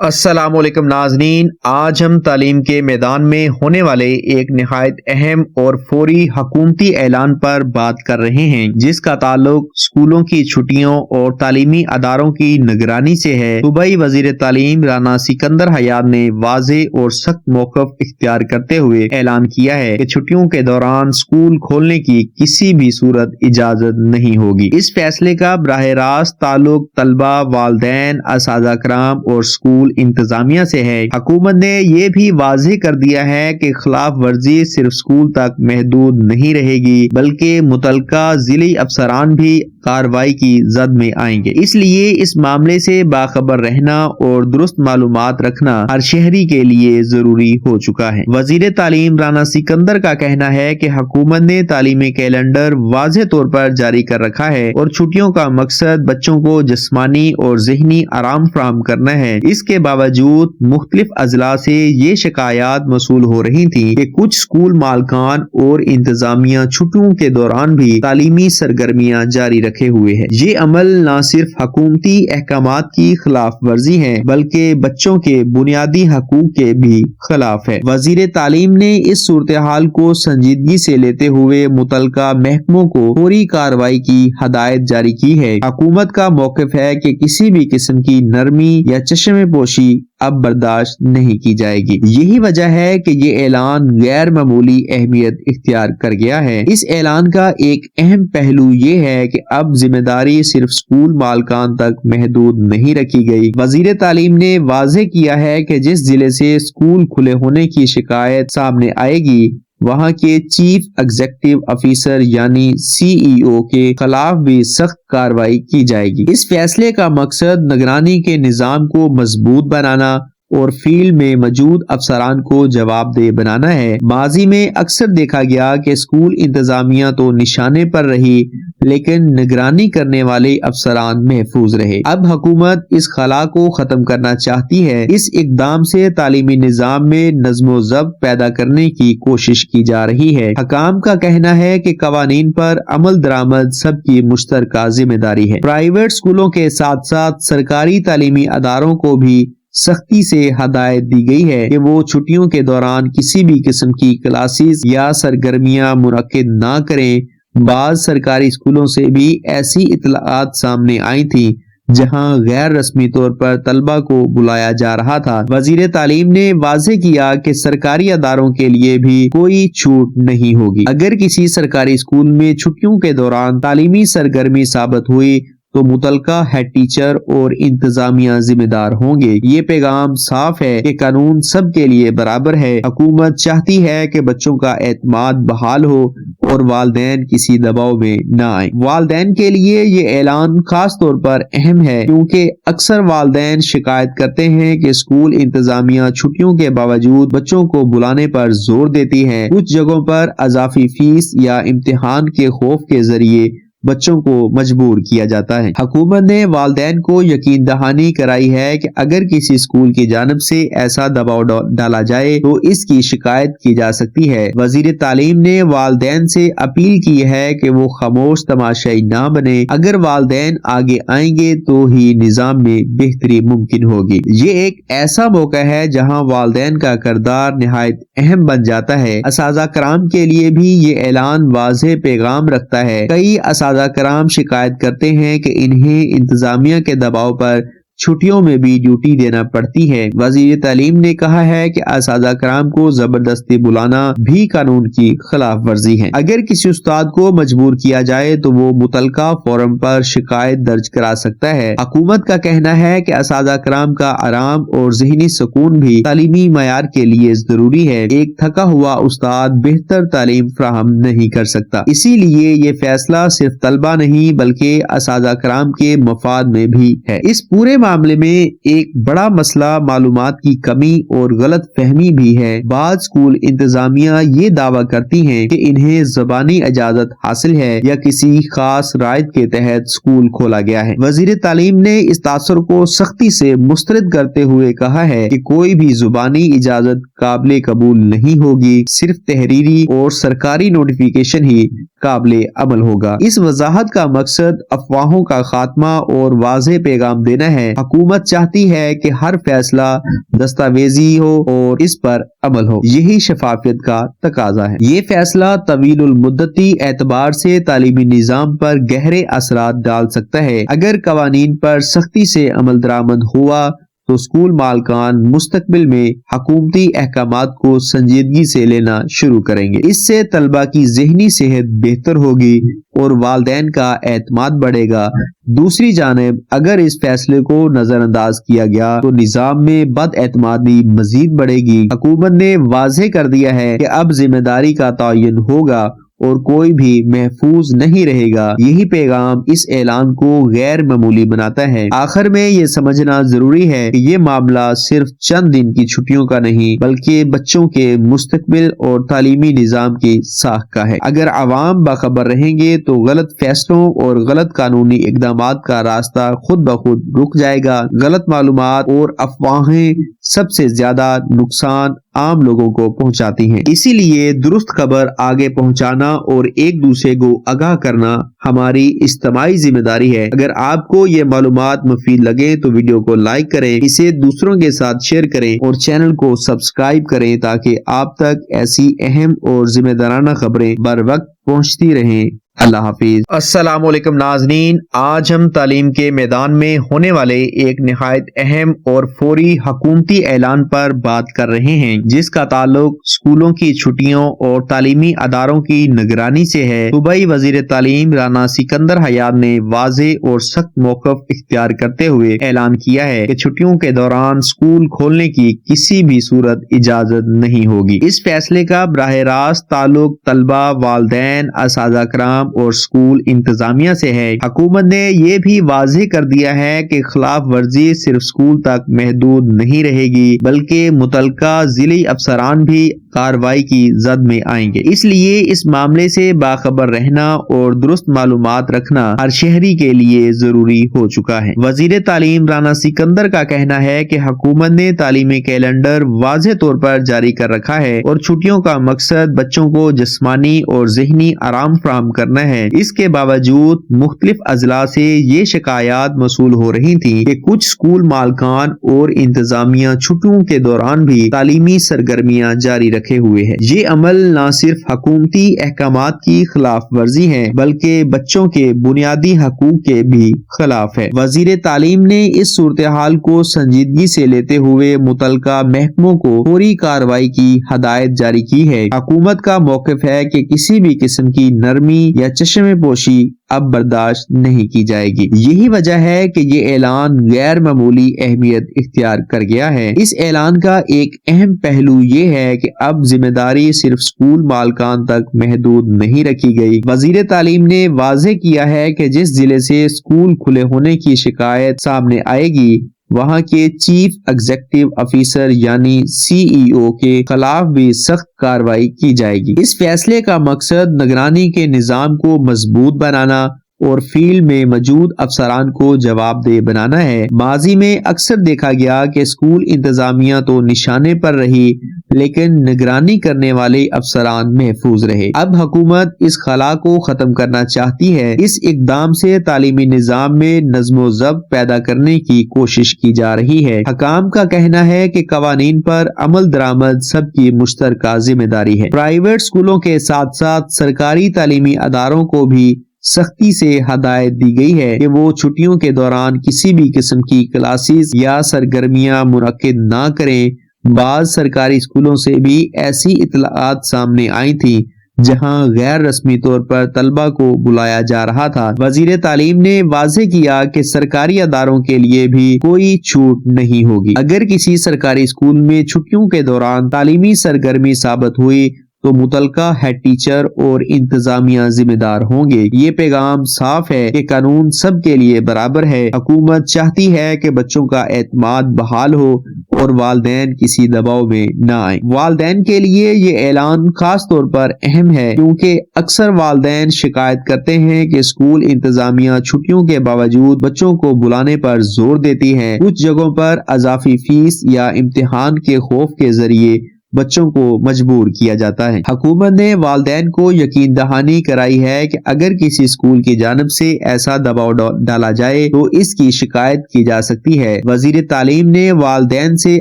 السلام علیکم ناظرین، آج ہم تعلیم کے میدان میں ہونے والے ایک نہایت اہم اور فوری حکومتی اعلان پر بات کر رہے ہیں، جس کا تعلق اسکولوں کی چھٹیوں اور تعلیمی اداروں کی نگرانی سے ہے۔ صوبائی وزیر تعلیم رانا سکندر حیات نے واضح اور سخت موقف اختیار کرتے ہوئے اعلان کیا ہے کہ چھٹیوں کے دوران اسکول کھولنے کی کسی بھی صورت اجازت نہیں ہوگی۔ اس فیصلے کا براہ راست تعلق طلبہ، والدین، اساتذہ کرام اور اسکول انتظامیہ سے ہے۔ حکومت نے یہ بھی واضح کر دیا ہے کہ خلاف ورزی صرف اسکول تک محدود نہیں رہے گی، بلکہ متعلقہ ضلعی افسران بھی کارروائی کی زد میں آئیں گے۔ اس لیے اس معاملے سے باخبر رہنا اور درست معلومات رکھنا ہر شہری کے لیے ضروری ہو چکا ہے۔ وزیر تعلیم رانا سکندر کا کہنا ہے کہ حکومت نے تعلیمی کیلنڈر واضح طور پر جاری کر رکھا ہے اور چھٹیوں کا مقصد بچوں کو جسمانی اور ذہنی آرام فراہم کرنا ہے۔ اس کے باوجود مختلف اضلاع سے یہ شکایات موصول ہو رہی تھیں کہ کچھ اسکول مالکان اور انتظامیہ چھٹیوں کے دوران بھی تعلیمی سرگرمیاں جاری رکھے ہوئے ہیں۔ یہ عمل نہ صرف حکومتی احکامات کی خلاف ورزی ہے بلکہ بچوں کے بنیادی حقوق کے بھی خلاف ہے۔ وزیر تعلیم نے اس صورتحال کو سنجیدگی سے لیتے ہوئے متعلقہ محکموں کو فوری کارروائی کی ہدایت جاری کی ہے۔ حکومت کا موقف ہے کہ کسی بھی قسم کی نرمی یا چشم پوشی اب برداشت نہیں کی جائے گی۔ یہی وجہ ہے کہ یہ اعلان غیر معمولی اہمیت اختیار کر گیا ہے۔ اس اعلان کا ایک اہم پہلو یہ ہے کہ اب ذمہ داری صرف اسکول مالکان تک محدود نہیں رکھی گئی۔ وزیر تعلیم نے واضح کیا ہے کہ جس ضلع سے اسکول کھلے ہونے کی شکایت سامنے آئے گی، وہاں کے چیف ایگزیکٹو آفیسر یعنی CEO کے خلاف بھی سخت کارروائی کی جائے گی۔ اس فیصلے کا مقصد نگرانی کے نظام کو مضبوط بنانا اور فیلڈ میں موجود افسران کو جواب دہ بنانا ہے۔ ماضی میں اکثر دیکھا گیا کہ اسکول انتظامیہ تو نشانے پر رہی لیکن نگرانی کرنے والے افسران محفوظ رہے۔ اب حکومت اس خلا کو ختم کرنا چاہتی ہے۔ اس اقدام سے تعلیمی نظام میں نظم و ضبط پیدا کرنے کی کوشش کی جا رہی ہے۔ حکام کا کہنا ہے کہ قوانین پر عمل درآمد سب کی مشترکہ ذمہ داری ہے۔ پرائیویٹ اسکولوں کے ساتھ ساتھ سرکاری تعلیمی اداروں کو بھی سختی سے ہدایت دی گئی ہے کہ وہ چھٹیوں کے دوران کسی بھی قسم کی کلاسز یا سرگرمیاں منعقد نہ کریں۔ بعض سرکاری اسکولوں سے بھی ایسی اطلاعات سامنے آئی تھیں جہاں غیر رسمی طور پر طلبہ کو بلایا جا رہا تھا۔ وزیر تعلیم نے واضح کیا کہ سرکاری اداروں کے لیے بھی کوئی چھوٹ نہیں ہوگی۔ اگر کسی سرکاری اسکول میں چھٹیوں کے دوران تعلیمی سرگرمی ثابت ہوئی تو متعلقہ ہیڈ ٹیچر اور انتظامیہ ذمہ دار ہوں گے۔ یہ پیغام صاف ہے کہ قانون سب کے لیے برابر ہے۔ حکومت چاہتی ہے کہ بچوں کا اعتماد بحال ہو اور والدین کسی دباؤ میں نہ آئیں۔ والدین کے لیے یہ اعلان خاص طور پر اہم ہے کیونکہ اکثر والدین شکایت کرتے ہیں کہ اسکول انتظامیہ چھٹیوں کے باوجود بچوں کو بلانے پر زور دیتی ہے۔ کچھ جگہوں پر اضافی فیس یا امتحان کے خوف کے ذریعے بچوں کو مجبور کیا جاتا ہے۔ حکومت نے والدین کو یقین دہانی کرائی ہے کہ اگر کسی اسکول کی جانب سے ایسا دباؤ ڈالا جائے تو اس کی شکایت کی جا سکتی ہے۔ وزیر تعلیم نے والدین سے اپیل کی ہے کہ وہ خاموش تماشائی نہ بنے۔ اگر والدین آگے آئیں گے تو ہی نظام میں بہتری ممکن ہوگی۔ یہ ایک ایسا موقع ہے جہاں والدین کا کردار نہایت اہم بن جاتا ہے۔ اساتذہ کرام کے لیے بھی یہ اعلان واضح پیغام رکھتا ہے۔ کئی اساتذہ کرام شکایت کرتے ہیں کہ انہیں انتظامیہ کے دباؤ پر چھٹیوں میں بھی ڈیوٹی دینا پڑتی ہے۔ وزیر تعلیم نے کہا ہے کہ اساتذہ کرام کو زبردستی بلانا بھی قانون کی خلاف ورزی ہے۔ اگر کسی استاد کو مجبور کیا جائے تو وہ متعلقہ فورم پر شکایت درج کرا سکتا ہے۔ حکومت کا کہنا ہے کہ اساتذہ کرام کا آرام اور ذہنی سکون بھی تعلیمی معیار کے لیے ضروری ہے۔ ایک تھکا ہوا استاد بہتر تعلیم فراہم نہیں کر سکتا۔ اسی لیے یہ فیصلہ صرف طلبہ نہیں بلکہ اساتذہ کرام کے مفاد میں بھی ہے۔ اس پورے معاملے میں ایک بڑا مسئلہ معلومات کی کمی اور غلط فہمی بھی ہے۔ بعض اسکول انتظامیہ یہ دعویٰ کرتی ہیں کہ انہیں زبانی اجازت حاصل ہے یا کسی خاص رائد کے تحت اسکول کھولا گیا ہے۔ وزیر تعلیم نے اس تاثر کو سختی سے مسترد کرتے ہوئے کہا ہے کہ کوئی بھی زبانی اجازت قابل قبول نہیں ہوگی، صرف تحریری اور سرکاری نوٹیفیکیشن ہی قابل عمل ہوگا۔ اس وضاحت کا مقصد افواہوں کا خاتمہ اور واضح پیغام دینا ہے حکومت چاہتی ہے کہ ہر فیصلہ دستاویزی ہو اور اس پر عمل ہو، یہی شفافیت کا تقاضا ہے۔ یہ فیصلہ طویل المدتی اعتبار سے تعلیمی نظام پر گہرے اثرات ڈال سکتا ہے۔ اگر قوانین پر سختی سے عمل درآمد ہوا تو اسکول مالکان مستقبل میں حکومتی احکامات کو سنجیدگی سے لینا شروع کریں گے۔ اس سے طلبہ کی ذہنی صحت بہتر ہوگی اور والدین کا اعتماد بڑھے گا۔ دوسری جانب اگر اس فیصلے کو نظر انداز کیا گیا تو نظام میں بد اعتمادی مزید بڑھے گی۔ حکومت نے واضح کر دیا ہے کہ اب ذمہ داری کا تعین ہوگا اور کوئی بھی محفوظ نہیں رہے گا۔ یہی پیغام اس اعلان کو غیر معمولی بناتا ہے۔ آخر میں یہ سمجھنا ضروری ہے کہ یہ معاملہ صرف چند دن کی چھٹیوں کا نہیں بلکہ بچوں کے مستقبل اور تعلیمی نظام کی ساکھ کا ہے۔ اگر عوام باخبر رہیں گے تو غلط فیصلوں اور غلط قانونی اقدامات کا راستہ خود بخود رک جائے گا۔ غلط معلومات اور افواہیں سب سے زیادہ نقصان عام لوگوں کو پہنچاتی ہیں۔ اسی لیے درست خبر آگے پہنچانا اور ایک دوسرے کو آگاہ کرنا ہماری اجتماعی ذمہ داری ہے۔ اگر آپ کو یہ معلومات مفید لگے تو ویڈیو کو لائک کریں، اسے دوسروں کے ساتھ شیئر کریں اور چینل کو سبسکرائب کریں تاکہ آپ تک ایسی اہم اور ذمہ دارانہ خبریں بر وقت پہنچتی رہیں۔ اللہ حافظ۔ السلام علیکم ناظرین، آج ہم تعلیم کے میدان میں ہونے والے ایک نہایت اہم اور فوری حکومتی اعلان پر بات کر رہے ہیں جس کا تعلق اسکولوں کی چھٹیوں اور تعلیمی اداروں کی نگرانی سے ہے۔ صوبائی وزیر تعلیم رانا سکندر حیات نے واضح اور سخت موقف اختیار کرتے ہوئے اعلان کیا ہے کہ چھٹیوں کے دوران اسکول کھولنے کی کسی بھی صورت اجازت نہیں ہوگی۔ اس فیصلے کا براہ راست تعلق طلبہ، والدین، اساتذہ کرام اور اسکول انتظامیہ سے ہے۔ حکومت نے یہ بھی واضح کر دیا ہے کہ خلاف ورزی صرف اسکول تک محدود نہیں رہے گی بلکہ متعلقہ ضلعی افسران بھی کارروائی کی زد میں آئیں گے۔ اس لیے اس معاملے سے باخبر رہنا اور درست معلومات رکھنا ہر شہری کے لیے ضروری ہو چکا ہے۔ وزیر تعلیم رانا سکندر کا کہنا ہے کہ حکومت نے تعلیمی کیلنڈر واضح طور پر جاری کر رکھا ہے اور چھٹیوں کا مقصد بچوں کو جسمانی اور ذہنی آرام فراہم کرنا ہے۔ اس کے باوجود مختلف اضلاع سے یہ شکایات موصول ہو رہی تھیں کہ کچھ اسکول مالکان اور انتظامیہ چھٹیوں کے دوران بھی تعلیمی سرگرمیاں جاری رکھے ہوئے ہیں۔ یہ عمل نہ صرف حکومتی احکامات کی خلاف ورزی ہے بلکہ بچوں کے بنیادی حقوق کے بھی خلاف ہے۔ وزیر تعلیم نے اس صورتحال کو سنجیدگی سے لیتے ہوئے متعلقہ محکموں کو فوری کارروائی کی ہدایت جاری کی ہے۔ حکومت کا موقف ہے کہ کسی بھی قسم کی نرمی یا چشم پوشی اب برداشت نہیں کی جائے گی۔ یہی وجہ ہے کہ یہ اعلان غیر معمولی اہمیت اختیار کر گیا ہے۔ اس اعلان کا ایک اہم پہلو یہ ہے کہ اب ذمہ داری صرف اسکول مالکان تک محدود نہیں رکھی گئی۔ وزیر تعلیم نے واضح کیا ہے کہ جس ضلع سے اسکول کھلے ہونے کی شکایت سامنے آئے گی وہاں کے چیف ایگزیکٹو آفیسر یعنی CEO کے خلاف بھی سخت کارروائی کی جائے گی۔ اس فیصلے کا مقصد نگرانی کے نظام کو مضبوط بنانا اور فیلڈ میں موجود افسران کو جواب دہ بنانا ہے۔ ماضی میں اکثر دیکھا گیا کہ اسکول انتظامیہ تو نشانے پر رہی لیکن نگرانی کرنے والے افسران محفوظ رہے۔ اب حکومت اس خلا کو ختم کرنا چاہتی ہے۔ اس اقدام سے تعلیمی نظام میں نظم و ضبط پیدا کرنے کی کوشش کی جا رہی ہے۔ حکام کا کہنا ہے کہ قوانین پر عمل درآمد سب کی مشترکہ ذمہ داری ہے۔ پرائیویٹ اسکولوں کے ساتھ ساتھ سرکاری تعلیمی اداروں کو بھی سختی سے ہدایت دی گئی ہے کہ وہ چھٹیوں کے دوران کسی بھی قسم کی کلاسز یا سرگرمیاں منعقد نہ کریں۔ بعض سرکاری اسکولوں سے بھی ایسی اطلاعات سامنے آئی تھیں جہاں غیر رسمی طور پر طلبہ کو بلایا جا رہا تھا۔ وزیر تعلیم نے واضح کیا کہ سرکاری اداروں کے لیے بھی کوئی چھوٹ نہیں ہوگی۔ اگر کسی سرکاری اسکول میں چھٹیوں کے دوران تعلیمی سرگرمی ثابت ہوئی تو متعلقہ ہیڈ ٹیچر اور انتظامیہ ذمہ دار ہوں گے۔ یہ پیغام صاف ہے کہ قانون سب کے لیے برابر ہے۔ حکومت چاہتی ہے کہ بچوں کا اعتماد بحال ہو اور والدین کسی دباؤ میں نہ آئیں۔ والدین کے لیے یہ اعلان خاص طور پر اہم ہے کیونکہ اکثر والدین شکایت کرتے ہیں کہ اسکول انتظامیہ چھٹیوں کے باوجود بچوں کو بلانے پر زور دیتی ہے۔ کچھ جگہوں پر اضافی فیس یا امتحان کے خوف کے ذریعے بچوں کو مجبور کیا جاتا ہے۔ حکومت نے والدین کو یقین دہانی کرائی ہے کہ اگر کسی اسکول کی جانب سے ایسا دباؤ ڈالا جائے تو اس کی شکایت کی جا سکتی ہے۔ وزیر تعلیم نے والدین سے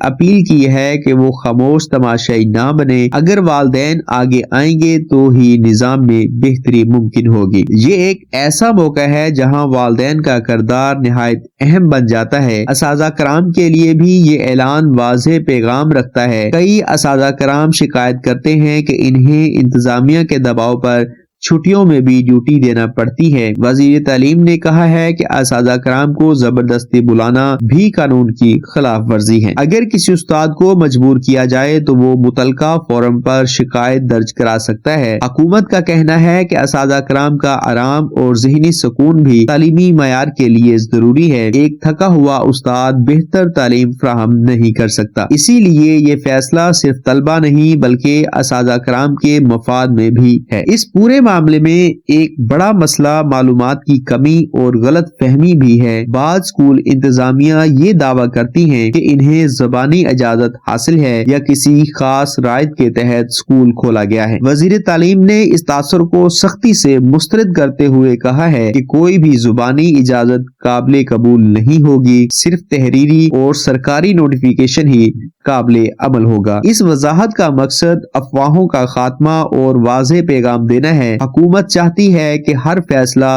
اپیل کی ہے کہ وہ خاموش تماشائی نہ بنے۔ اگر والدین آگے آئیں گے تو ہی نظام میں بہتری ممکن ہوگی۔ یہ ایک ایسا موقع ہے جہاں والدین کا کردار نہایت اہم بن جاتا ہے۔ اساتذہ کرام کے لیے بھی یہ اعلان واضح پیغام رکھتا ہے۔ کئی اساتذہ کرام شکایت کرتے ہیں کہ انہیں انتظامیہ کے دباؤ پر چھٹیوں میں بھی ڈیوٹی دینا پڑتی ہے۔ وزیر تعلیم نے کہا ہے کہ اساتذہ کرام کو زبردستی بلانا بھی قانون کی خلاف ورزی ہے۔ اگر کسی استاد کو مجبور کیا جائے تو وہ متعلقہ فورم پر شکایت درج کرا سکتا ہے۔ حکومت کا کہنا ہے کہ اساتذہ کرام کا آرام اور ذہنی سکون بھی تعلیمی معیار کے لیے ضروری ہے۔ ایک تھکا ہوا استاد بہتر تعلیم فراہم نہیں کر سکتا۔ اسی لیے یہ فیصلہ صرف طلبہ نہیں بلکہ اساتذہ کرام کے مفاد میں بھی ہے۔ اس پورے معاملے میں ایک بڑا مسئلہ معلومات کی کمی اور غلط فہمی بھی ہے۔ بعض اسکول انتظامیہ یہ دعویٰ کرتی ہیں کہ انہیں زبانی اجازت حاصل ہے یا کسی خاص رائد کے تحت اسکول کھولا گیا ہے۔ وزیر تعلیم نے اس تاثر کو سختی سے مسترد کرتے ہوئے کہا ہے کہ کوئی بھی زبانی اجازت قابل قبول نہیں ہوگی، صرف تحریری اور سرکاری نوٹیفیکیشن ہی قابل عمل ہوگا۔ اس وضاحت کا مقصد افواہوں کا خاتمہ اور واضح پیغام دینا ہے۔ حکومت چاہتی ہے کہ ہر فیصلہ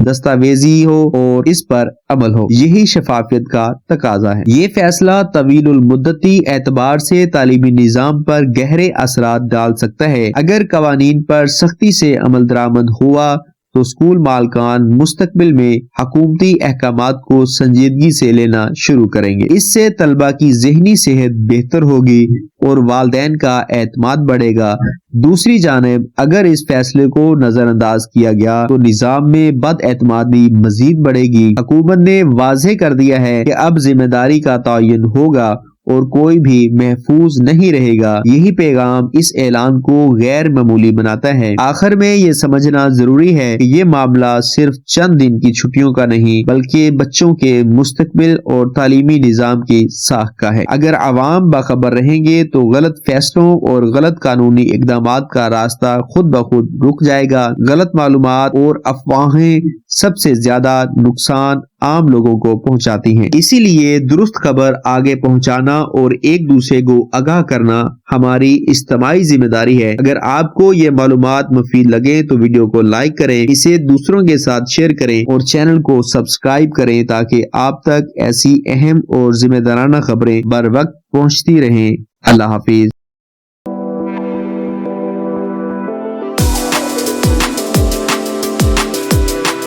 دستاویزی ہو اور اس پر عمل ہو، یہی شفافیت کا تقاضا ہے۔ یہ فیصلہ طویل المدتی اعتبار سے تعلیمی نظام پر گہرے اثرات ڈال سکتا ہے۔ اگر قوانین پر سختی سے عمل درآمد ہوا تو اسکول مالکان مستقبل میں حکومتی احکامات کو سنجیدگی سے لینا شروع کریں گے۔ اس سے طلبہ کی ذہنی صحت بہتر ہوگی اور والدین کا اعتماد بڑھے گا۔ دوسری جانب اگر اس فیصلے کو نظر انداز کیا گیا تو نظام میں بد اعتمادی مزید بڑھے گی۔ حکومت نے واضح کر دیا ہے کہ اب ذمہ داری کا تعین ہوگا اور کوئی بھی محفوظ نہیں رہے گا۔ یہی پیغام اس اعلان کو غیر معمولی بناتا ہے۔ آخر میں یہ سمجھنا ضروری ہے کہ یہ معاملہ صرف چند دن کی چھٹیوں کا نہیں بلکہ بچوں کے مستقبل اور تعلیمی نظام کی ساکھ کا ہے۔ اگر عوام باخبر رہیں گے تو غلط فیصلوں اور غلط قانونی اقدامات کا راستہ خود بخود رک جائے گا۔ غلط معلومات اور افواہیں سب سے زیادہ نقصان عام لوگوں کو پہنچاتی ہیں۔ اسی لیے درست خبر آگے پہنچانا اور ایک دوسرے کو آگاہ کرنا ہماری اجتماعی ذمہ داری ہے۔ اگر آپ کو یہ معلومات مفید لگے تو ویڈیو کو لائک کریں، اسے دوسروں کے ساتھ شیئر کریں اور چینل کو سبسکرائب کریں تاکہ آپ تک ایسی اہم اور ذمہ دارانہ خبریں بر وقت پہنچتی رہیں۔ اللہ حافظ۔